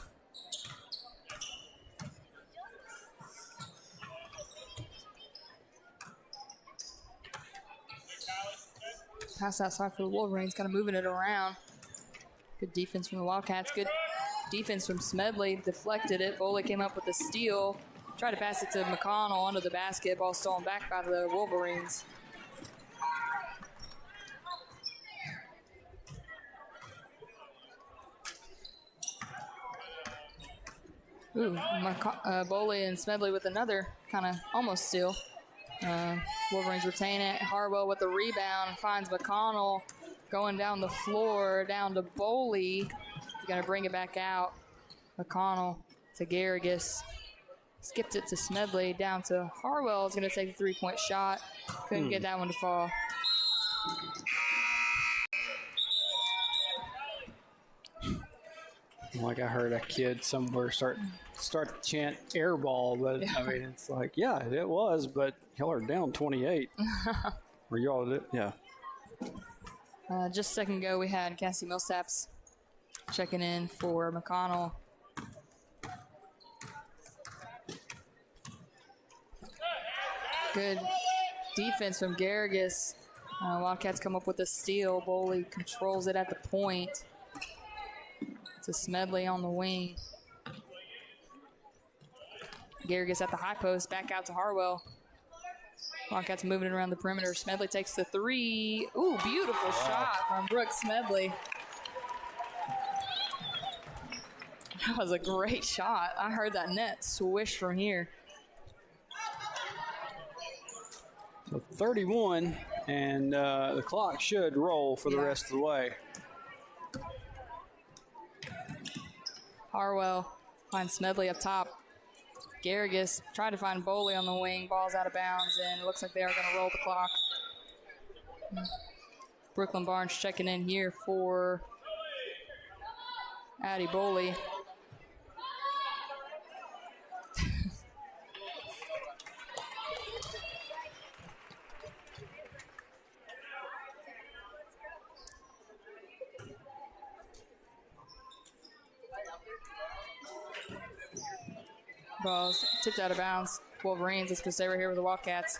Speaker 1: Pass outside for the Wolverines, kind of moving it around. Good defense from the Wildcats. Good defense from Smedley. Deflected it. Boley came up with a steal. Tried to pass it to McConnell under the basket. Ball stolen back by the Wolverines. Boley and Smedley with another kind of almost steal. Wolverines retain it. Harwell with the rebound finds McConnell going down the floor, down to Boley. He's going to bring it back out. McConnell to Garrigus. Skipped it to Smedley, down to Harwell. Is going to take a 3-point shot. Couldn't get that one to fall.
Speaker 2: Like I heard a kid somewhere start to chant air ball, but yeah. I mean, it's like, yeah, it was, but y'all are down 28. Or y'all did, yeah.
Speaker 1: Just a second ago, we had Cassie Millsaps checking in for McConnell. Good defense from Garrigus. Wildcats come up with a steal. Boley controls it at the point. To Smedley on the wing. Garrigus at the high post, back out to Harwell. Wildcats moving it around the perimeter. Smedley takes the 3. Ooh, beautiful shot from Brooke Smedley. That was a great shot. I heard that net swish from here.
Speaker 2: So 31, and the clock should roll for the rest of the way.
Speaker 1: Harwell finds Smedley up top. Garrigus tried to find Boley on the wing. Ball's out of bounds, and it looks like they are going to roll the clock. Brooklyn Barnes checking in here for Addie Boley. Ball's tipped out of bounds. Wolverines is going to stay right here with the Wildcats.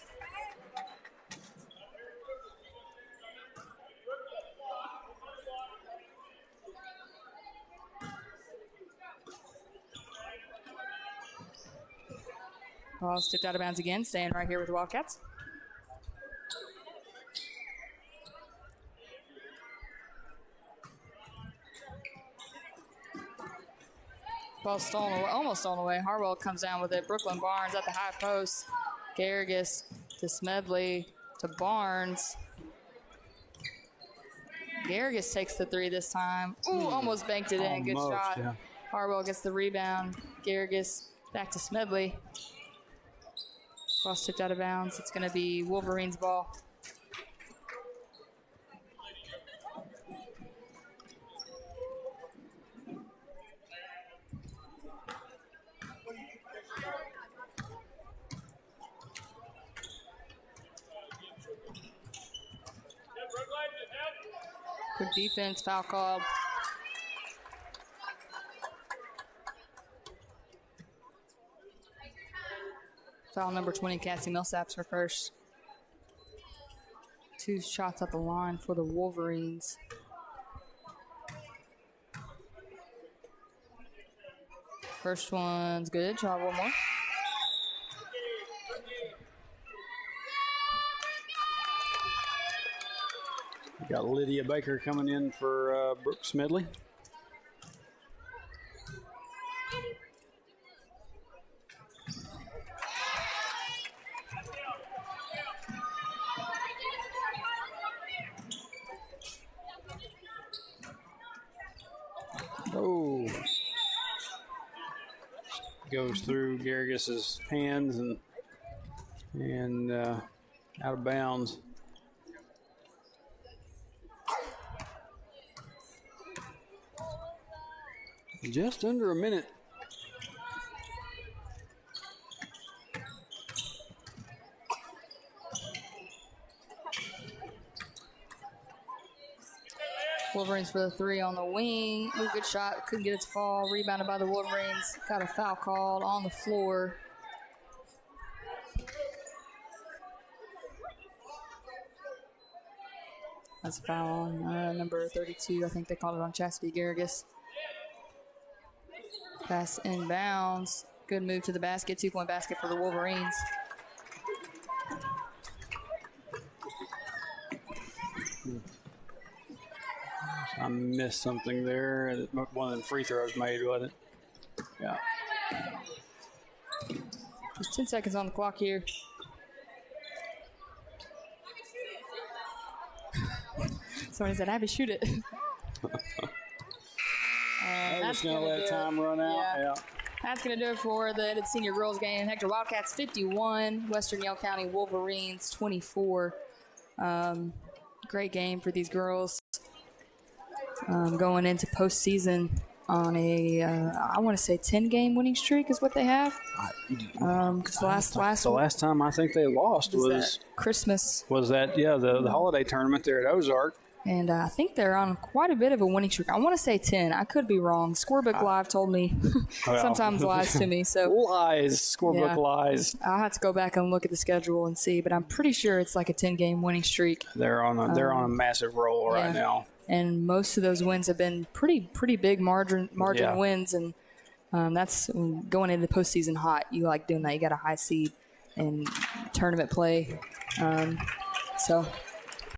Speaker 1: Ball's tipped out of bounds again, staying right here with the Wildcats. Ball stolen away, almost stolen away. Harwell comes down with it. Brooklyn Barnes at the high post. Garrigus to Smedley to Barnes. Garrigus takes the three this time. Ooh, almost banked it in. Good shot.
Speaker 2: Yeah.
Speaker 1: Harwell gets the rebound. Garrigus back to Smedley. Ball tipped out of bounds. It's going to be Wolverines' ball. Good defense, foul called. Foul number 20, Cassie Millsaps, her first. 2 shots at the line for the Wolverines. First one's good. Try one more.
Speaker 2: We got Lydia Baker coming in for Brooke Smedley. Oh. Goes through Garrigus's hands and out of bounds. Just under a minute.
Speaker 1: Wolverines for the 3 on the wing. Ooh, good shot. Couldn't get it to fall. Rebounded by the Wolverines. Got a foul called on the floor. That's a foul on number 32. I think they called it on Chastity Garrigus. Pass inbounds. Good move to the basket. 2-point basket for the Wolverines.
Speaker 2: I missed something there. One of the free throws made, wasn't it? Yeah.
Speaker 1: There's 10 seconds on the clock here. Somebody said, Abby, shoot it.
Speaker 2: I'm just going to let time run out. Yeah.
Speaker 1: That's going to do it for the senior girls game. Hector Wildcats 51, Western Yell County Wolverines 24. Great game for these girls. Going into postseason on a, I want to say 10-game winning streak is what they have. Because
Speaker 2: the last time I think they lost was
Speaker 1: Christmas.
Speaker 2: Was that the holiday tournament there at Ozark?
Speaker 1: And I think they're on quite a bit of a winning streak. I want to say 10. I could be wrong. Scorebook Live told me sometimes lies to me. So
Speaker 2: lies, Scorebook lies.
Speaker 1: I'll have to go back and look at the schedule and see, but I'm pretty sure it's like a 10-game winning streak.
Speaker 2: They're on a massive roll right now.
Speaker 1: And most of those wins have been pretty big margin wins, and that's going into the postseason hot. You like doing that. You got a high seed and tournament play. So